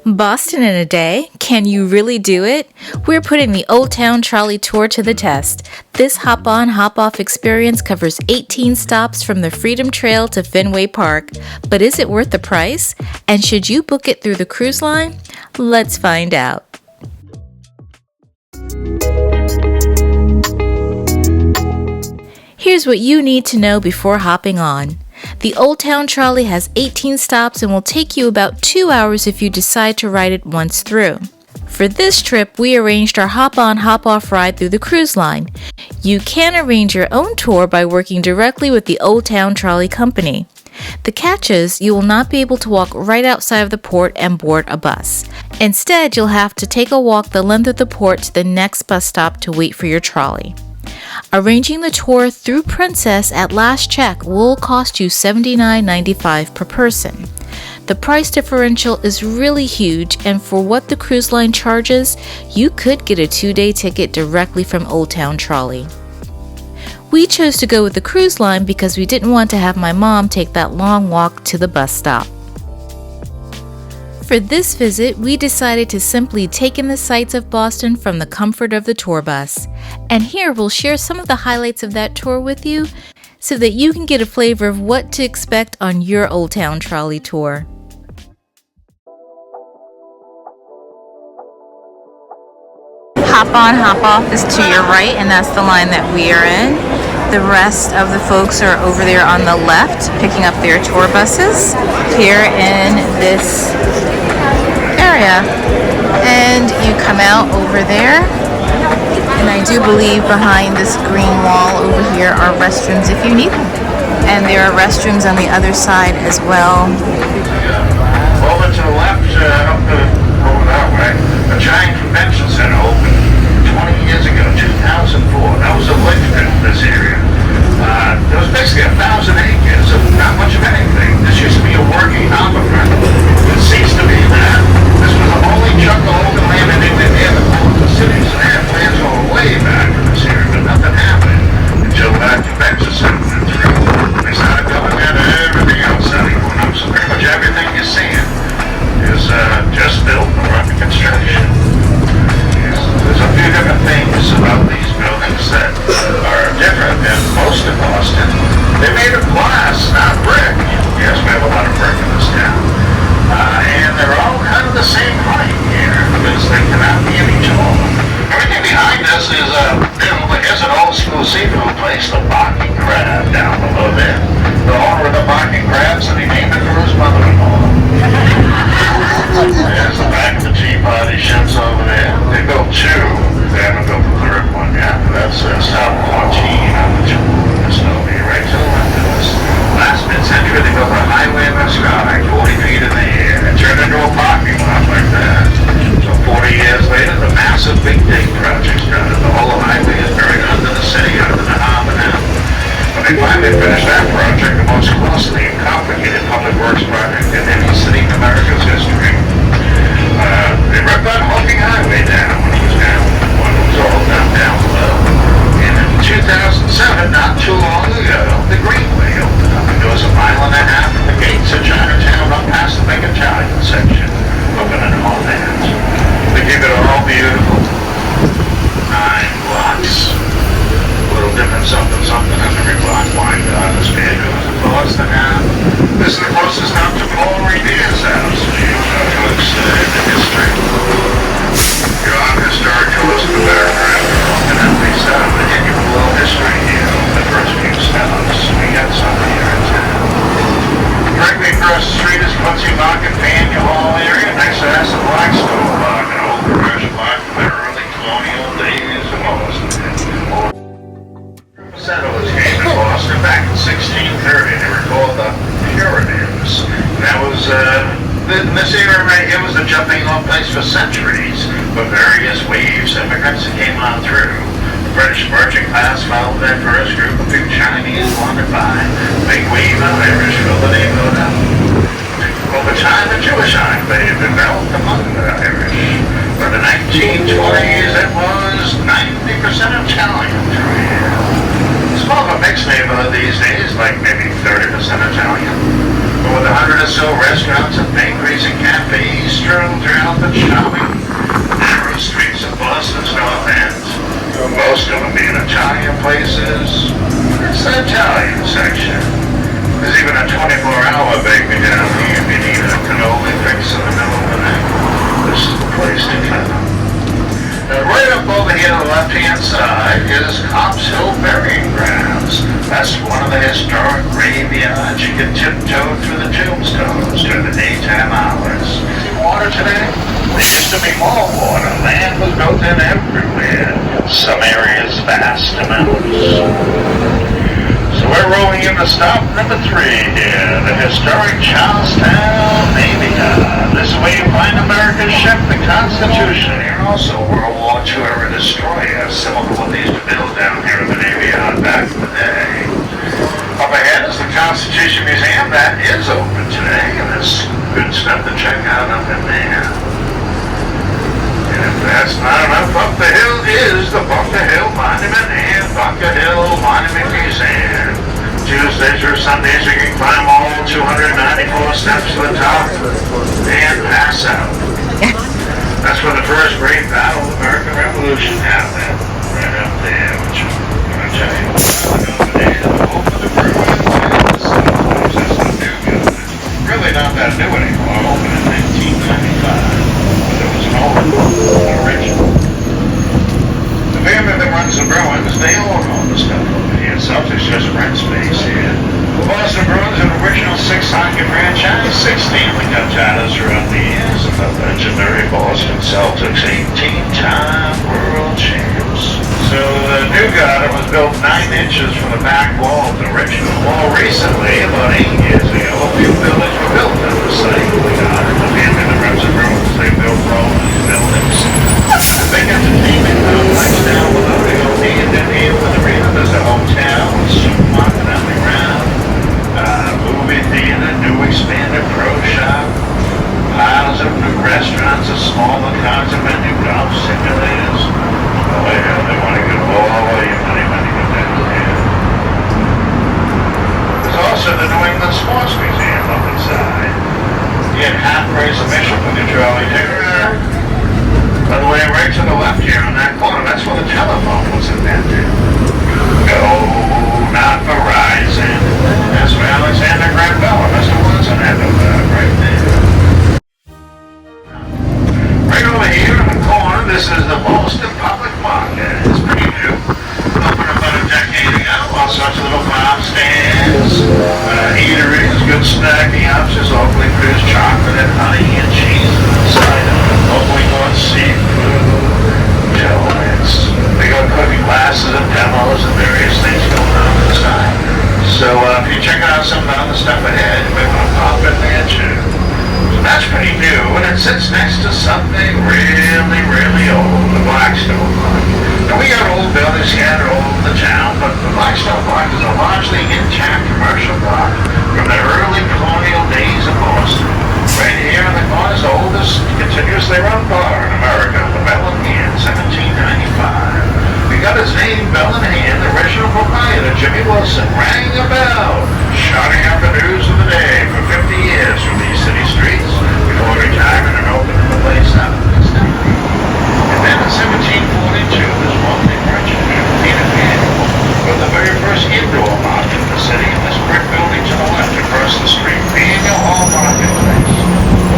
Boston in a day? Can you really do it? We're putting the Old Town Trolley Tour to the test. This hop-on, hop-off experience covers 18 stops from the Freedom Trail to Faneuil Park. But is it worth the price? And should you book it through the cruise line? Let's find out. Here's what you need to know before hopping on. The Old Town Trolley has 18 stops and will take you about 2 hours if you decide to ride it once through. For this trip, we arranged our hop-on, hop-off ride through the cruise line. You can arrange your own tour by working directly with the Old Town Trolley Company. The catch is you will not be able to walk right outside of the port and board a bus. Instead, you'll have to take a walk the length of the port to the next bus stop to wait for your trolley. Arranging the tour through Princess at last check will cost you $79.95 per person. The price differential is really huge, and for what the cruise line charges, you could get a 2-day ticket directly from Old Town Trolley. We chose to go with the cruise line because we didn't want to have my mom take that long walk to the bus stop. For this visit, we decided to simply take in the sights of Boston from the comfort of the tour bus. And here we'll share some of the highlights of that tour with you so that you can get a flavor of what to expect on your Old Town Trolley Tour. Hop on, hop off is to your right, and that's the line that we are in. The rest of the folks are over there on the left, picking up their tour buses here in this area. And you come out over there, and I do believe behind this green wall over here are restrooms if you need them. And there are restrooms on the other side as well. Over to the left, over that way, the giant convention center opened 20 years ago, 2004. That was a linchpin in this area. There was basically 1,000 acres of not much of anything. This used to be a working harbor front. It ceased to be that. This was the only chunk of open land in England near the port. The cities and their plans go way back in this area, but nothing happened until that convention center went through. They started building out everything else out here. So pretty much everything you're seeing is just built or under construction. There's a few different things about these buildings that are different than most of Boston. They made of glass, not brick. Yes, we have a lot of brick in this town. And they're all kind of the same height here, because they cannot be any taller. Everything behind us is here's an old school seafood place, the Barking Crab, down below there. The owner of the Barking Crabs, and he named it for his mother-in-law. There's the back of the tea party ships over there. They built two. They haven't built the third one yet. That's South 14 on the Snowy, right to the left of us. Last mid-century, they built a highway in the sky, 40 feet in the air. It turned into a parking lot like that. So 40 years later, the massive Big Dig project's done. The whole highway is buried under the city, under the harbor now. When they finally finished that project, the most costly and complicated public works project in any city in America's history, they ripped that hulking highway down when it was down. When it was all down below. And in 2007, not too long ago, the Greenway opened up. It goes 1.5 miles from the gates of Chinatown up past the big Italian section, open in all that. They keep it all beautiful. 9 blocks. A little different something on every block. My God, this man goes to Boston now. This is the closest stop to Paul Revere's house. Looks in the history. You're on historic tours in the background. And at least the annual history here, the first few stops. We got some here in town. Directly across the street is Quincy Market, Faneuil area. Next to that's the Blackstone Block, an old commercial block from the early colonial days of Boston. Settlers came to Boston back in 1630. They were called the Puritans. That was, in this era right here was the jumping off place for centuries for various waves of immigrants that came on through. The British merchant class followed that first group. A few Chinese wandered by. Big wave of Irish filled the neighborhood up. Over time, the Jewish enclave developed among the Irish. For the 1920s, it was 90% Italian through here. It's more of a mixed neighborhood these days, like maybe 30% Italian. But with the 100 or so restaurants and bakeries and cafes strewn throughout the charming narrow streets of Boston's North End. Most of them being Italian places. It's the Italian section. There's even a 24-hour bakery down here if you need a cannoli fix in the middle of the night. This is the place to come. Now, right up over here on the left-hand side is Copp's Hill Burying Grounds. That's one of the historic graveyards. You can tiptoe through the tombstones during the daytime hours. See water today? There used to be more water. Land was built in everywhere. Some areas vast amounts. So we're rolling into stop number 3 here, the historic Charlestown Navy Yard. This is where you find America's ship, the Constitution. Here also World War II era destroyer, similar to what they used to build down here in the Navy Yard back in the day. Up ahead is the Constitution Museum. That is open today, and there's good stuff to check out up in there. And if that's not enough, up the hill is the Bunker Hill Monument and Bunker Hill Monument Museum. Tuesdays or Sundays you can climb all 294 steps to the top and pass out. That's where the first great battle of the American Revolution happened. Right up there, which I'm going to tell you over there. Open the Greenway. That's not new. Really not that new anymore. Opened in 1995. There was an old original. The family that runs the Bruins, they own all the stuff over here. Celtics just rent space here. The Boston Bruins, an original 6 hockey franchise, 6 Stanley Cup titles throughout the years, and the legendary Boston Celtics, 18-time world champs. So the new garden was built 9 inches from the back wall of the original. More recently, about 8 years ago, a few buildings were built on the site of the garden. The family that runs the Bruins, they built all these buildings. The big entertainment complex down below, they go hand in hand with the arena. There's a hotel, a supermarket underground, movie theater, new expanded pro shop, piles of new restaurants, a smaller consummate new golf simulators. Oh yeah, they want to get all your money when you get down there. There's also the New England Sports Museum up inside. You get half-price admission with your trolley ticket. By the way, right to the left here on that corner, that's where the telephone was invented. No, not Verizon. That's where Alexander Graham Bell and Mr. Watson had to right there. Right over here in the corner, this is the Boston Public Market. It's pretty new. Opened about a decade ago. All sorts of little farm stands, eateries, good snacking options, locally produced chocolate and honey and cheese inside, locally grown seafood, gelatin. They got cooking classes and demos and various things going on inside. So if you check out some of the other stuff ahead, you may want to pop in there too. So that's pretty new, and it sits next to something really, really old, the Blackstone Park. Now we got old buildings scattered all over the town, but the Blackstone Park is a largely intact commercial park from the early colonial days of Boston. Right here in the corner is the oldest continuously run bar in America, the Bell in Hand, 1795. We got his name, Bell in Hand, the original proprietor, Jimmy Wilson, rang a bell, shouting out the news of the day for 50 years from these city streets before retiring and opening the place up. And then in 1742, this wealthy merchant, Peter Faneuil, built the very first indoor market in the city, in this brick building to the left across the street, Faneuil Hall Marketplace.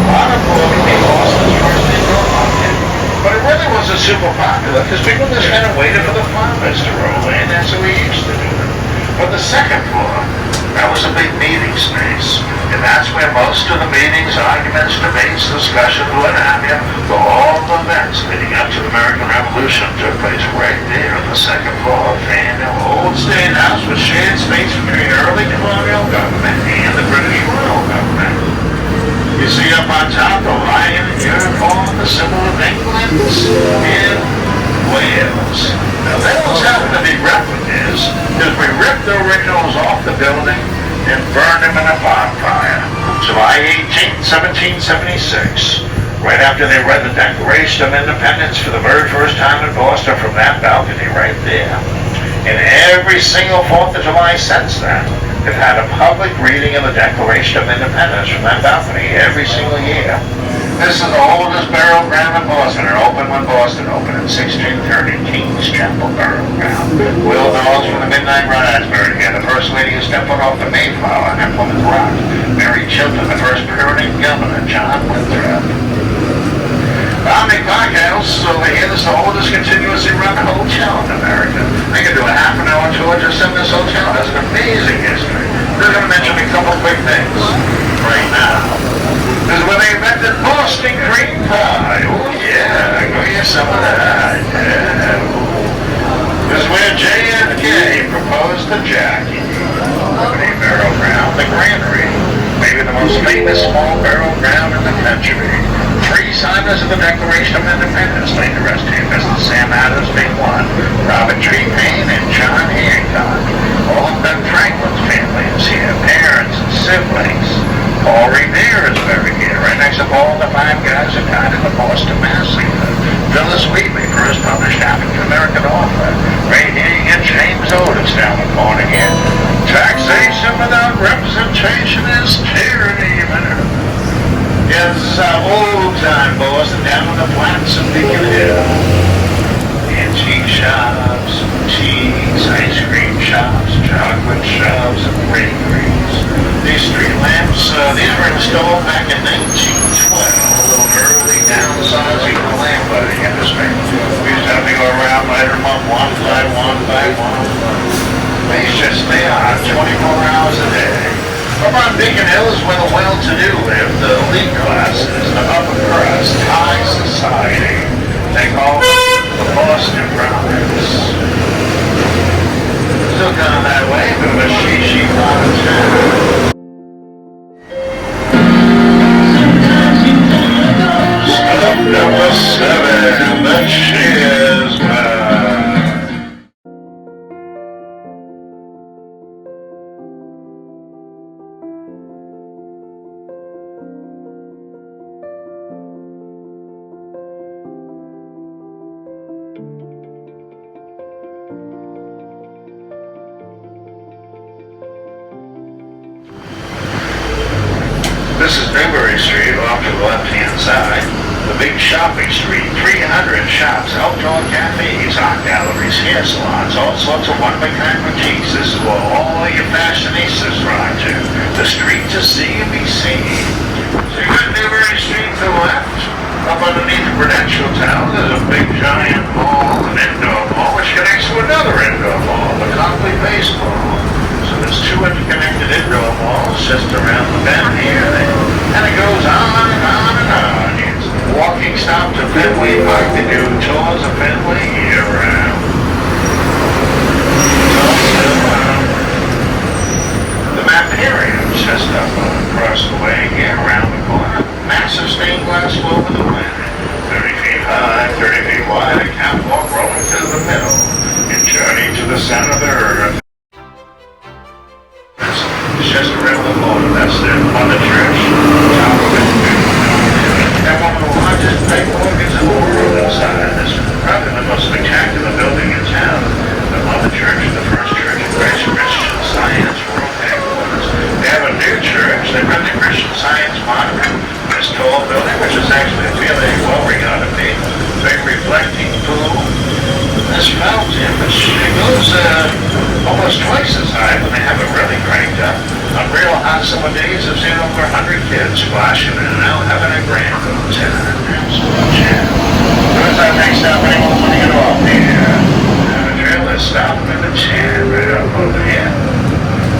A lot of people made Boston's first indoor market. But it really wasn't super popular because people just kind of waited for the farmers to roll in. That's how we used to do it. But the second floor, that was a big meeting space. And that's where most of the meetings, arguments, debates, discussions, what have you, for all the events leading up to the American Revolution took place right there on the second floor of Faneuil Old State House with shared space between early colonial government and the British royal government. You see up on top the lion and unicorn, the symbol of England and Wales. Now those happen to be replicas because we ripped the originals off the building and burned them in a bonfire. July 18, 1776, right after they read the Declaration of Independence for the very first time in Boston from that balcony right there. And every single 4th of July since then, It had a public reading of the Declaration of Independence from that balcony every single year. This is the oldest burial ground in Boston, or opened when Boston opened in 1630, King's Chapel Burial Ground. Will Knowles from the Midnight Rides buried here, the first lady who stepped foot off the Mayflower on Plymouth Rock. Mary Chilton, the first Puritan governor, John Winthrop. Omni Park House over here, this is the oldest continuously run hotel in America. I could do a half-an-hour tour just in this hotel. It has an amazing history. I'm going to mention a couple quick things right now. This is where they invented Boston cream pie. Oh yeah, go get some of that. Yeah. This is where JFK proposed to Jackie. The burial ground, the Granary. Maybe the most famous small burial ground in the country. 3 signers of the Declaration of Independence laid to rest here. Mr. Sam Adams being one, Robert Tree Payne, and John Hancock. All of Ben Franklin's family is here, parents and siblings. Paul Revere is buried here, right next to all the 5 guys who died in the Boston Massacre. Phyllis Wheatley, first published African-American author. Right here you get James Otis down the corner here. Taxation without representation is tyranny, man. Yeah, this is old-time Boston down on the flats of Beacon Hill. Antique shops, teas, ice cream shops, chocolate shops, and bakeries. These street lamps, these were installed back in 1912, a little early downsizing the lamp lighting industry. We used to have to go around, light them up one by one. These just stay on 24 hours a day. Up on Beacon Hill is where the well-to-do live, the elite classes, the upper crust, high society. They call it the Boston Province. Still going that way, but a she part of town. Stop number 7, the Cheers Bar. This is Newbury Street off to the left-hand side. The big shopping street, 300 shops, outdoor cafes, art galleries, hair salons, all sorts of one-of-a-kind boutiques. This is where all your fashionistas ride to. The street to see and be seen. So you got Newbury Street to the left. Up underneath the Prudential town, there's a big giant mall, an indoor mall, which connects to another indoor mall, the Copley baseball. So there's 2 interconnected indoor malls just around the bend here, and it goes on and on and on. It's a walking stop to Faneuil Park. They do tours of Faneuil year-round. Also, the Maparium just up across the way here, around the corner. Massive stained glass over the planet. 30 feet high, 30 feet wide, a catwalk rolling to the middle. And journey to the center of the earth. It's just around the corner, that's it, on the church, top of it. And one of the largest big organs in the world inside. This is probably the most spectacular building in town. The Mother Church is the first church of Christian Science World Headquarters. They have a new church, they run the Christian Science Monument, this tall building, which is actually a fairly well-regarded big reflecting pool. This fountain, which goes almost twice as high when they have it really cranked up. On real hot summer days, I've seen over 100 kids splashing in and out having a grand old time. Where's our next stop? Anyone want to get off here? The trailer stopping in the chan right up over here.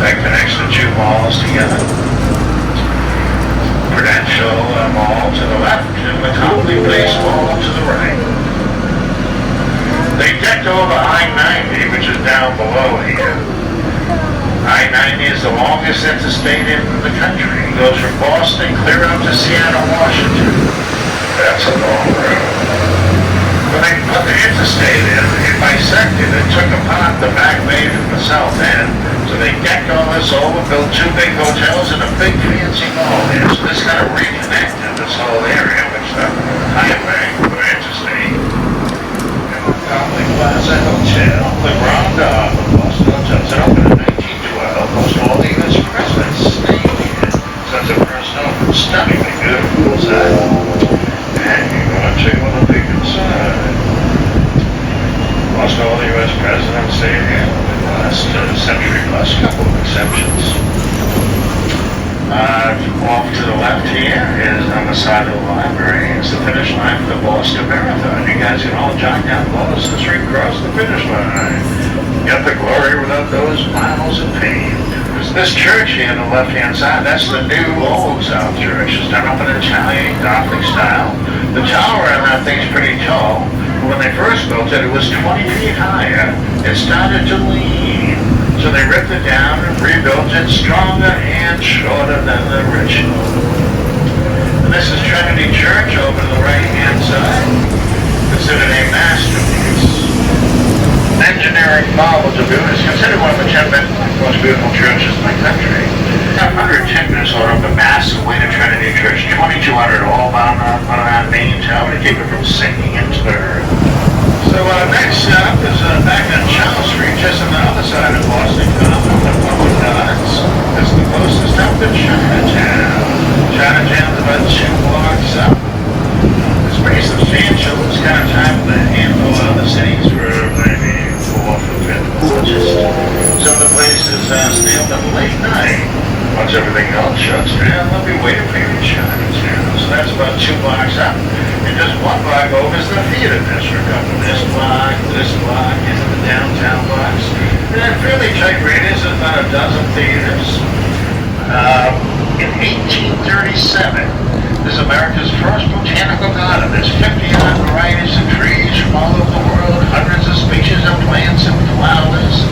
That connects the 2 malls together. Prudential Mall to the left and the Copley Mall to the right. They decked over I-90, which is down below here. I-90 is the longest interstate in the country. It goes from Boston clear up to Seattle, Washington. That's a long road. When they put the interstate in, it bisected and took apart the back bay from the south end. So they decked all this over, built 2 big hotels and a big fancy mall here. So this kind of reconnected this whole area, which the highway or interstate. Plaza Hotel, the Grand Dog of Boston Hotels. It opened in 1912. Most all the marks the finish line for the Boston Marathon. You guys can all jot down Boston Street, cross the finish line. Get the glory without those miles of pain. This church here on the left-hand side, that's the new Old Town Church. It's done up in Italian Gothic style. The tower on that thing's pretty tall. When they first built it, it was 20 feet higher. It started to lean. So they ripped it down and rebuilt it stronger and shorter than the original. And this is Trinity Church over to the right-hand side. Considered a masterpiece. Engineering marvel to do. It's considered one of the 10 most beautiful churches in the country. 100 timbers hold up a massive weight of Trinity Church, 2,200 all bound on that main tower to keep it from sinking into the earth. So next up is back on Charles Street, just on the other side of Boston Common, the Public Arts. It's the closest up to Chinatown. Chinatown's about 2 blocks up. It's pretty substantial. It's kind of time to handle other cities for maybe 4th or 5th gorgeous. Some of the places stay open late night. Once everything else shuts down, they'll be waiting for you in Chinatown. So that's about 2 blocks up. And just 1 block over is the theater district. Up from this block, into the downtown blocks. And then fairly tight radius of about a dozen theaters. In 1837, this is America's first botanical garden. There's 50-odd varieties of trees from all over the world, hundreds of species of plants and flowers,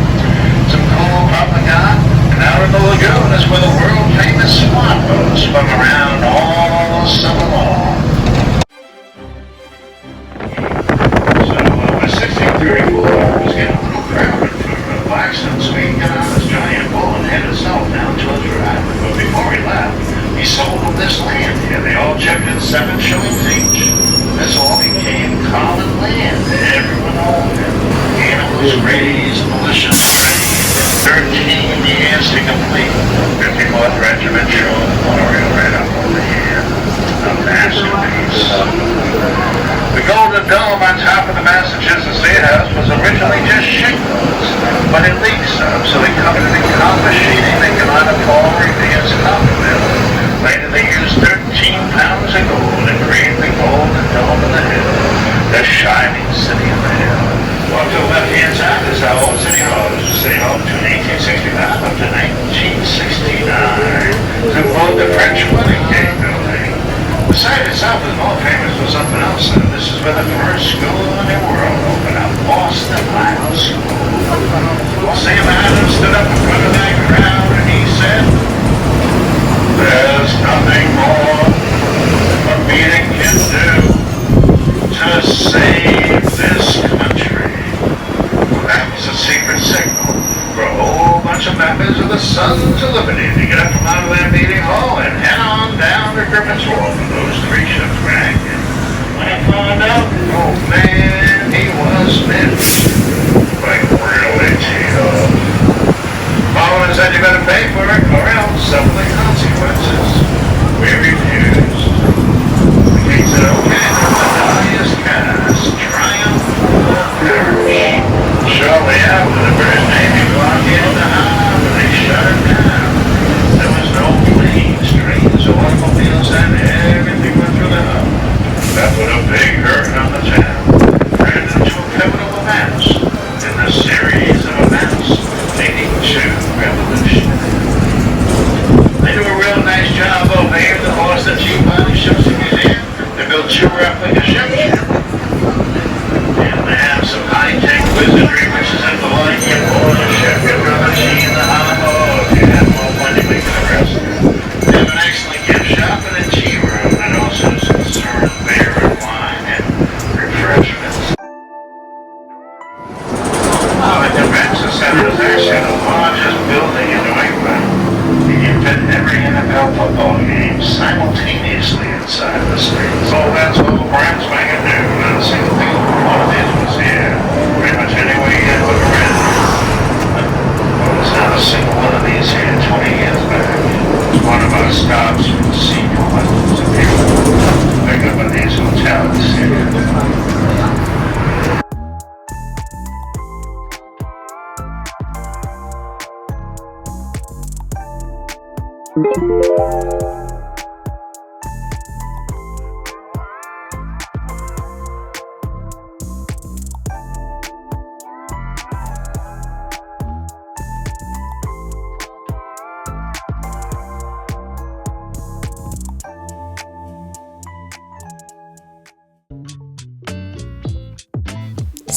some cool public art. And out in the lagoon is where the world-famous swan boats swim around all summer long. So, by 1634, it was getting a little crowded for Blackstone, so he got on this giant bull and headed south down to the drive. But before he left, he sold them this land here. They all chipped in 7 shillings each. This all became common land. Everyone owned it. Animals raised, militia trained. 13 years to complete. 54th Regiment showing the memorial right up over here. A masterpiece. The Golden Dome on top of the Massachusetts State House was originally just shingles, but it leaks up, so they covered it in copper sheeting that came out of Paul Revere's copper mill. Later they used 13 pounds of gold and created the Golden Dome of the Hill, the shining city of the hill. Off to the left-hand side is our old City Hall. This was City Hall between 1865 up to 1969. To both the French wedding cake building. The site itself is more famous for something else. This is where the first school in the world opened up, Boston High School. Well, Sam Adams stood up in front of that crowd and he said, "There's nothing more a meeting can do to save this country." That was a secret signal for a whole bunch of members of the Sons of Liberty to get up from out of that meeting hall and head on down to Griffin's Wharf for those 3 ships rang. When he found out, oh man, he was minced. Like really tough. Following said you better pay for it or else suffer the consequences. We refused. The king said, okay, the highest cast, triumph or perish. Shortly after the British Navy blockaded the harbor, they shut it down. There was no planes, trains, or automobiles, and everything went through the harbor. That put a big hurt on the town. Turned into a pivotal event in the series of events leading to revolution. They do a real nice job over here. The horse that Chief Body ships to museum. They built 2 replica ships. And they have some high-tech wizardry, which is in the like you board a ship, you'd rather see in the harbor, or if you have more money, we can rest. They have an excellent gift shop and a tea room, and also some serve beer and wine and refreshments. Oh, and the Convention Center is actually the largest building in New England. You can fit every NFL football game simultaneously inside the space. So that's all brand spanking new.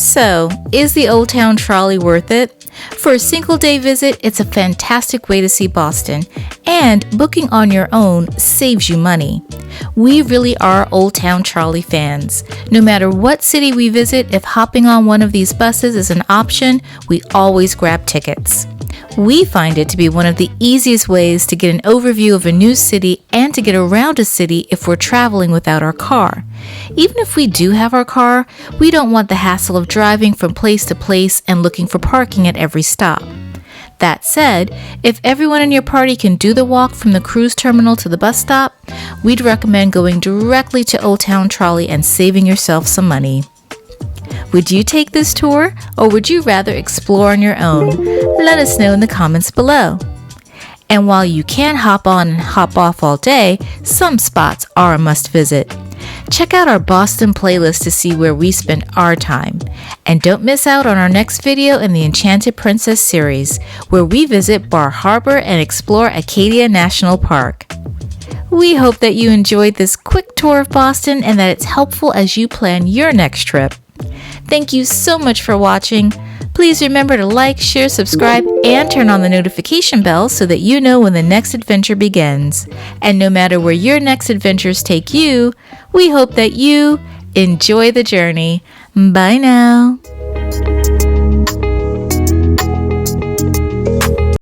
So, is the Old Town Trolley worth it? For a single day visit, it's a fantastic way to see Boston, and booking on your own saves you money. We really are Old Town Trolley fans. No matter what city we visit, if hopping on one of these buses is an option, we always grab tickets. We find it to be one of the easiest ways to get an overview of a new city and to get around a city if we're traveling without our car. Even if we do have our car, we don't want the hassle of driving from place to place and looking for parking at every stop. That said, if everyone in your party can do the walk from the cruise terminal to the bus stop, we'd recommend going directly to Old Town Trolley and saving yourself some money. Would you take this tour, or would you rather explore on your own? Let us know in the comments below. And while you can hop on and hop off all day, some spots are a must visit. Check out our Boston playlist to see where we spent our time. And don't miss out on our next video in the Enchanted Princess series, where we visit Bar Harbor and explore Acadia National Park. We hope that you enjoyed this quick tour of Boston and that it's helpful as you plan your next trip. Thank you so much for watching. Please remember to like, share, subscribe, and turn on the notification bell so that you know when the next adventure begins. And no matter where your next adventures take you, we hope that you enjoy the journey. Bye now.